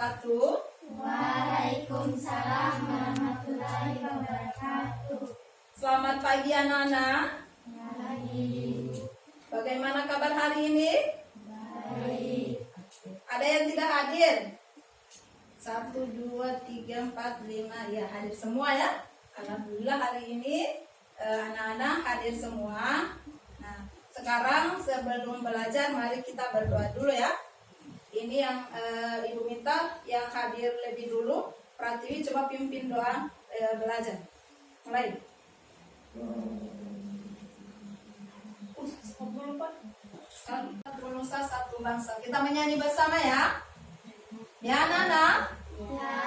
wabarakatuh. Waalaikumsalam warahmatullahi wabarakatuh. Selamat pagi anak-anak. Pagi. Bagaimana kabar hari ini? Baik. Ada yang tidak hadir? 1, 2, 3, 4, 5. Ya, hadir semua ya. Alhamdulillah hari ini anak-anak hadir semua. Nah, sekarang sebelum belajar mari kita berdoa dulu ya. Ini yang Ibu minta yang hadir lebih dulu. Pratiwi coba pimpin doa belajar. Mulai. Satu nusa satu bangsa. Kita menyanyi bersama ya. Ya anak-anak. Ya.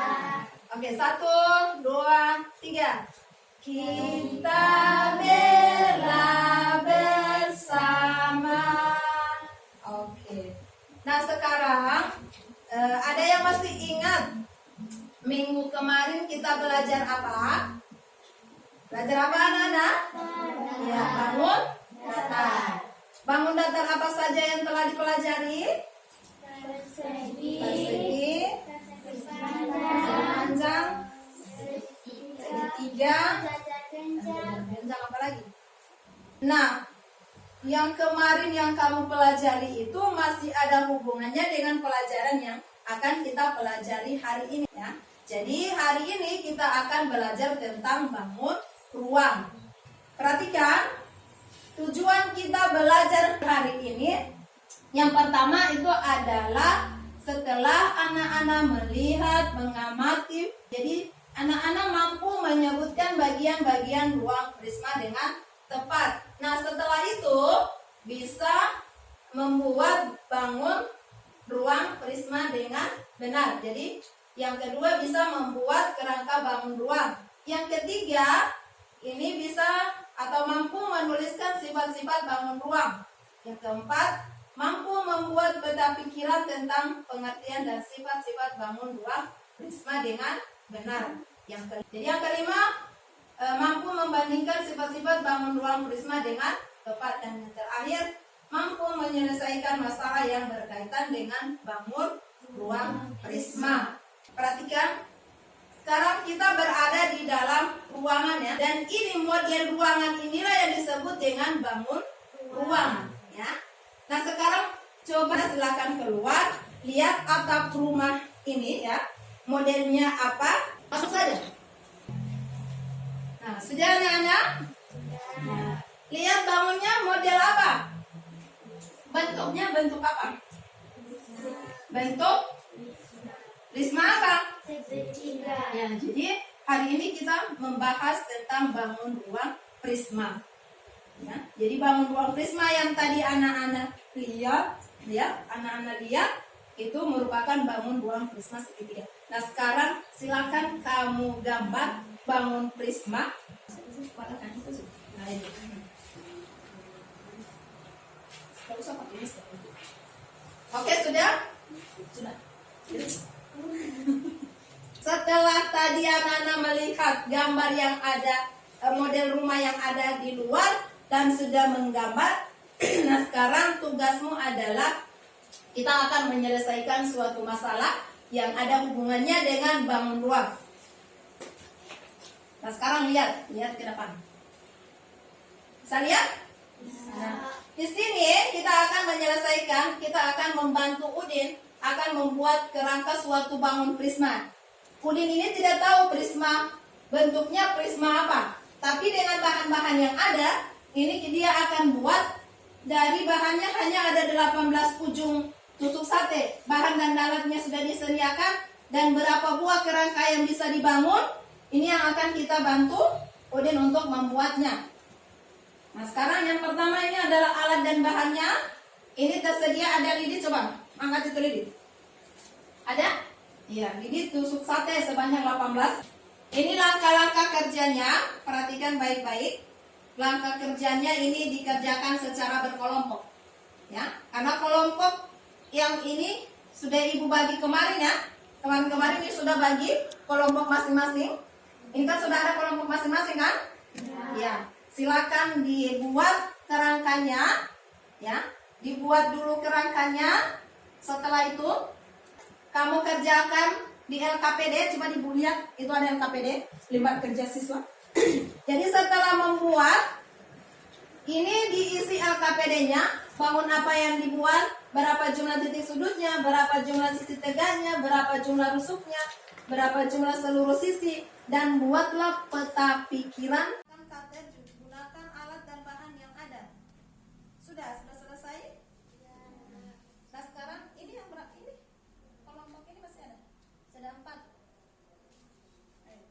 Oke, 1, 2, 3. Kita bela bersama. Oke. Nah sekarang ada yang masih ingat minggu kemarin kita belajar apa? Belajar apa anak-anak? Ya, bangun datar. Bangun datar apa saja yang telah dipelajari? Persegi, panjang, segitiga, benjang apa lagi? Nah, yang kemarin yang kamu pelajari itu masih ada hubungannya dengan pelajaran yang akan kita pelajari hari ini ya. Jadi hari ini kita akan belajar tentang bangun ruang. Perhatikan, tujuan kita belajar hari ini yang pertama itu adalah setelah anak-anak melihat, mengamati, jadi anak-anak mampu menyebutkan bagian-bagian ruang prisma dengan tepat. Nah setelah itu bisa membuat bangun ruang prisma dengan benar. Jadi yang kedua bisa membuat kerangka bangun ruang. Yang ketiga ini bisa atau mampu menuliskan sifat-sifat bangun ruang. Yang keempat mampu membuat peta pikiran tentang pengertian dan sifat-sifat bangun ruang prisma dengan benar. Jadi yang kelima mampu membandingkan sifat-sifat bangun ruang prisma dengan tepat. Dan yang terakhir mampu menyelesaikan masalah yang berkaitan dengan bangun ruang prisma. Perhatikan, sekarang kita berada di dalam ruangan ya, dan ini model ruangan inilah yang disebut dengan bangun ruangan ya. Nah sekarang coba silakan keluar, lihat atap rumah ini ya, modelnya apa, masuk saja. Nah sudah anak-anak? Nah, lihat bangunnya model apa? Bentuknya bentuk apa? Bentuk prisma apa? Segitiga. Ya, jadi hari ini kita membahas tentang bangun ruang prisma. Ya, jadi bangun ruang prisma yang tadi anak-anak lihat, anak-anak lihat itu merupakan bangun ruang prisma segitiga. Nah, sekarang silakan kamu gambar bangun prisma. Nah, ini. Gak usah pakai list. Oke, sudah? Sudah. Setelah tadi anak-anak melihat gambar yang ada, model rumah yang ada di luar dan sudah menggambar, nah sekarang tugasmu adalah kita akan menyelesaikan suatu masalah yang ada hubungannya dengan bangun ruang. Nah sekarang lihat ke depan. Bisa lihat? Nah, di sini kita akan menyelesaikan, kita akan membantu Udin akan membuat kerangka suatu bangun prisma. Udin ini tidak tahu prisma, bentuknya prisma apa. Tapi dengan bahan-bahan yang ada, ini dia akan buat dari bahannya hanya ada 18 ujung tusuk sate. Bahan dan alatnya sudah disediakan dan berapa buah kerangka yang bisa dibangun, ini yang akan kita bantu Udin untuk membuatnya. Nah sekarang yang pertama ini adalah alat dan bahannya. Ini tersedia, ada lidi, coba angkat itu lidi. Ada? Iya, ini tusuk sate sebanyak 18. Ini langkah-langkah kerjanya, perhatikan baik-baik. Langkah kerjanya ini dikerjakan secara berkelompok. Ya, karena kelompok yang ini sudah Ibu bagi kemarin ya. Kemarin ini sudah bagi kelompok masing-masing. Ini kan sudah ada kelompok masing-masing kan? Ya. Silakan dibuat kerangkanya, ya. Dibuat dulu kerangkanya. Setelah itu kamu kerjakan di LKPD, coba lihat itu ada LKPD, lembar kerja siswa. Jadi setelah membuat ini diisi LKPD-nya, bangun apa yang dibuat, berapa jumlah titik sudutnya, berapa jumlah sisi tegaknya, berapa jumlah rusuknya, berapa jumlah seluruh sisi, dan buatlah peta pikiran. Gunakan alat dan bahan yang ada. Sudah selesai? Nah sekarang ini yang berapa ini? Kelompok ini masih ada? Sudah 4. Ayo.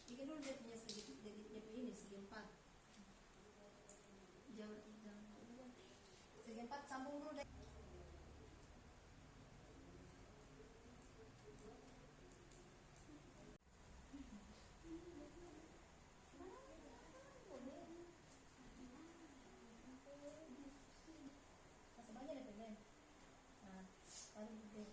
Bikin dulu dia punya segi, jadi dia punya ini segi 4. Jangan segi 4 sambung dulu deh. Masih banyak deh Ben. Nah, baru deh.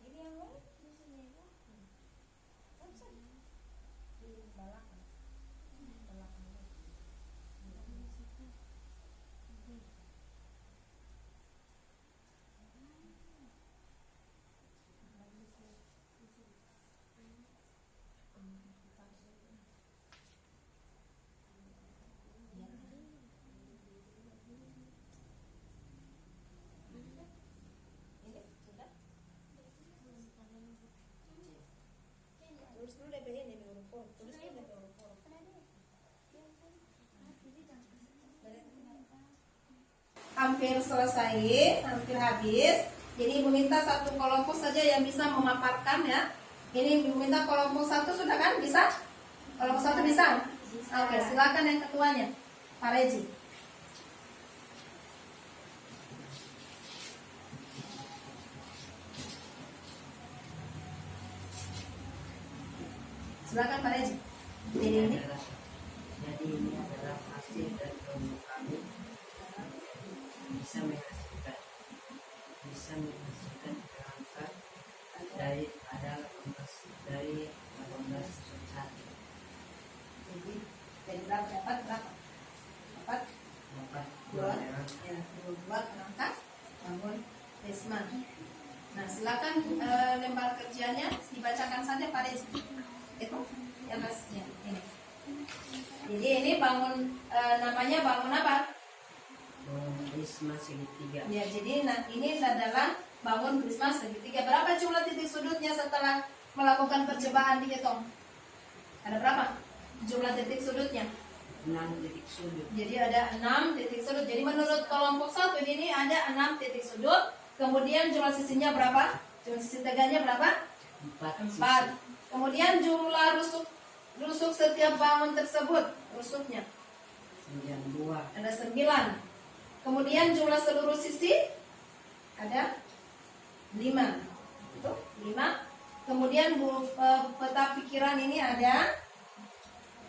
Ini yang lain? Di belakang. Ini sudah. Tulis dulu deh ini huruf. Tulis dulu deh huruf. Hampir selesai, hampir habis. Jadi Ibu minta satu kelompok saja yang bisa memaparkan ya. Ini Ibu minta kelompok 1 sudah kan? Bisa? Kelompok 1 bisa? Oke, silakan yang ketuanya, Pak Reji. Silakan Pak Reji. Jadi ini adalah hasil dari kelompok kami bisa menghasilkan perangkat dari ada 18 satu. Jadi dari berapa dapat berapa? Dapat 2 ya, 2 kerangka bangun prisma. Nah silakan lembar kerjanya dibacakan saja Pak Reji. Itu yang hasilnya ini. Jadi ini bangun namanya bangun apa? Prisma segitiga. Ya, jadi ini adalah bangun prisma segitiga. Berapa jumlah titik sudutnya setelah melakukan percobaan dihitung? Ada berapa jumlah titik sudutnya? 6 titik sudut. Jadi ada 6 titik sudut. Jadi menurut kelompok 1 ini ada 6 titik sudut. Kemudian jumlah sisinya berapa? Jumlah sisi tegaknya berapa? 4. Kemudian jumlah rusuk setiap bangun tersebut, rusuknya 92. ada 9. Kemudian jumlah seluruh sisi ada 5. Itu 5. Kemudian peta pikiran ini ada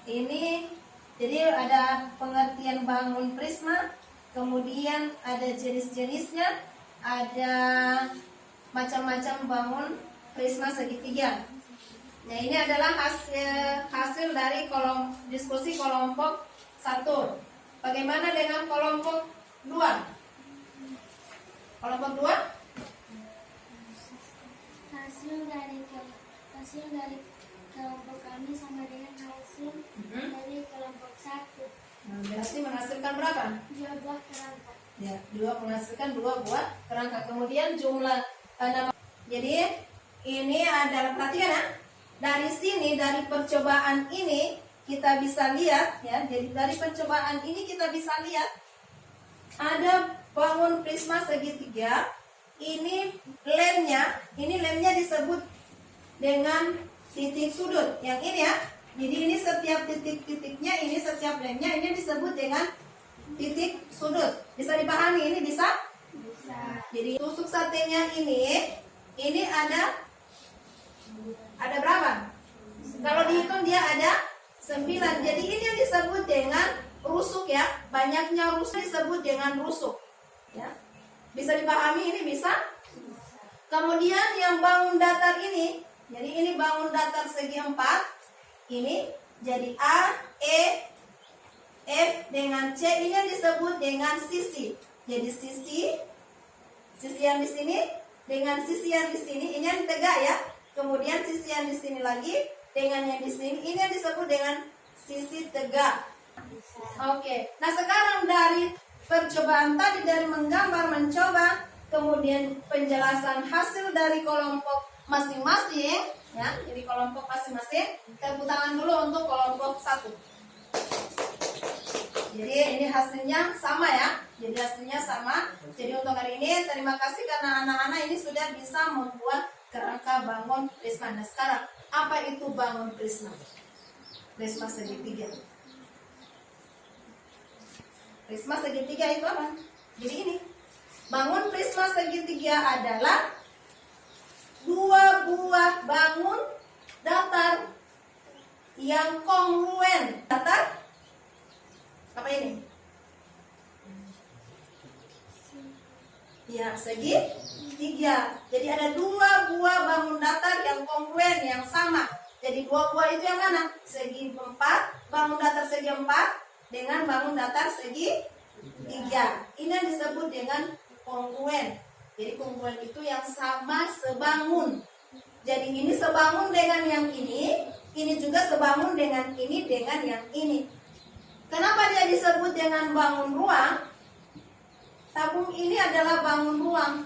ini. Jadi ada pengertian bangun prisma, kemudian ada jenis-jenisnya, ada macam-macam bangun prisma segitiga. Nah ini adalah hasil dari diskusi kelompok 1. Bagaimana dengan kelompok 2? Kelompok 2? hasil dari kelompok kami sama dengan hasil dari kelompok satu. Nah, berarti menghasilkan berapa? 2 buah kerangka. Ya, menghasilkan 2 buah kerangka. Kemudian jumlah nama. Jadi ini adalah, perhatikan ya. Dari sini, dari percobaan ini kita bisa lihat ya. Jadi dari percobaan ini kita bisa lihat ada bangun prisma segitiga. Ini lemnya disebut dengan titik sudut. Yang ini ya. Jadi ini setiap titik-titiknya, ini setiap lemnya ini disebut dengan titik sudut. Bisa dipahami ini bisa? Bisa. Jadi tusuk satenya ini ada berapa? Kalau dihitung dia ada 9. Jadi ini yang disebut dengan rusuk ya. Banyaknya rusuk disebut dengan rusuk. Ya. Bisa dipahami ini bisa? Kemudian yang bangun datar ini, jadi ini bangun datar segi 4. Ini jadi A, E, F dengan C, ini yang disebut dengan sisi. Jadi sisi yang di sini dengan sisi yang di sini, ini yang tegak ya. Kemudian sisi yang di sini lagi dengan yang di sini, ini yang disebut dengan sisi tegak. Oke. Nah, sekarang dari percobaan tadi, dari menggambar, mencoba, kemudian penjelasan hasil dari kelompok masing-masing ya. Jadi kelompok masing-masing, tepuk tangan dulu untuk kelompok 1. Jadi ini hasilnya sama ya. Jadi hasilnya sama. Jadi untuk hari ini terima kasih karena anak-anak ini sudah bisa membuat kerangka bangun prisma. Nah, sekarang apa itu bangun prisma? Prisma segitiga. Prisma segitiga itu apa? Jadi ini. Bangun prisma segitiga adalah 2 buah bangun datar yang kongruen. Datar apa ini? Ya, segitiga. Jadi ada 2 buah bangun datar yang kongruen, yang sama. Jadi 2 buah itu yang mana? Segi 4, bangun datar segi 4 dengan bangun datar segi 3. Ini yang disebut dengan kongruen. Jadi kongruen itu yang sama sebangun. Jadi ini sebangun dengan yang ini juga sebangun dengan ini dengan yang ini. Kenapa dia disebut dengan bangun ruang? Tabung ini adalah bangun ruang.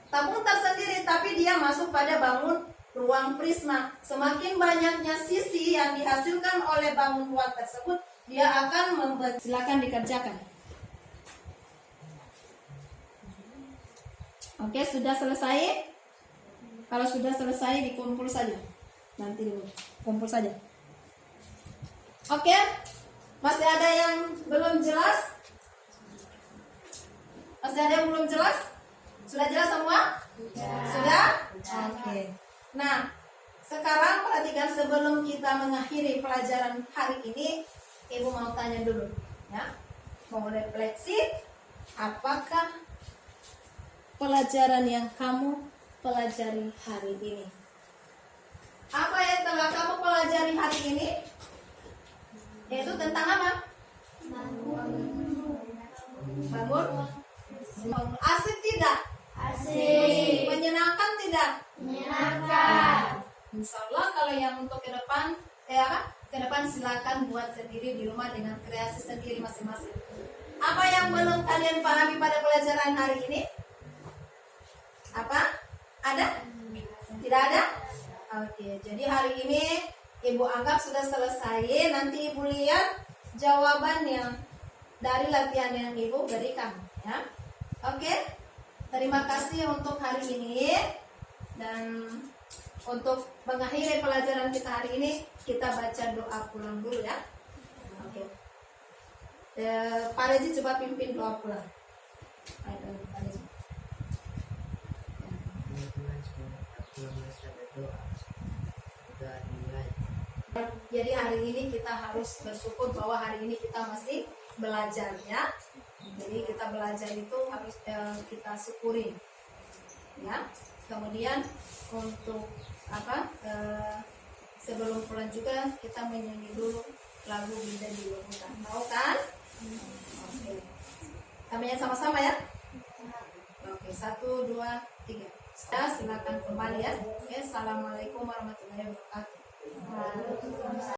Tabung tersendiri tapi dia masuk pada bangun ruang prisma. Semakin banyaknya sisi yang dihasilkan oleh bangun ruang tersebut, dia akan membentuk. Silakan dikerjakan. Oke, sudah selesai? Kalau sudah selesai dikumpul saja. Nanti dulu kumpul saja. Oke. Masih ada yang belum jelas? Masih ada yang belum jelas? Sudah jelas semua? Ya. Sudah? Oke. Nah, sekarang perhatikan sebelum kita mengakhiri pelajaran hari ini, Ibu mau tanya dulu, ya. Mau refleksi, apakah pelajaran yang kamu pelajari hari ini? Apa yang telah kamu pelajari hari ini? Yaitu tentang apa? Bangun. Asik tidak? Asik. Menyenangkan tidak? Menyenangkan. Insya Allah kalau yang untuk ke depan, ke depan silakan buat sendiri di rumah dengan kreasi sendiri masing-masing. Apa yang belum kalian pahami pada pelajaran hari ini? Apa? Ada? Tidak ada? Oke, jadi hari ini Ibu anggap sudah selesai. Nanti Ibu lihat jawaban yang dari latihan yang Ibu berikan, ya. Oke. Terima kasih untuk hari ini. Dan untuk mengakhiri pelajaran kita hari ini, kita baca doa pulang dulu ya. Oke. Pak Rezi coba pimpin doa pulang. Ayo, Pak Rezi. Jadi hari ini kita harus bersyukur bahwa hari ini kita masih belajar ya. Jadi kita belajar itu harus kita syukuri ya. Kemudian untuk sebelum pulang juga kita menyanyi dulu lagu Binda di Luar Hutan. Mau kan? Oke. Kami sama-sama ya. Oke, 1, 2, 3. Saya silakan kembali ya. Oke, assalamualaikum warahmatullahi wabarakatuh.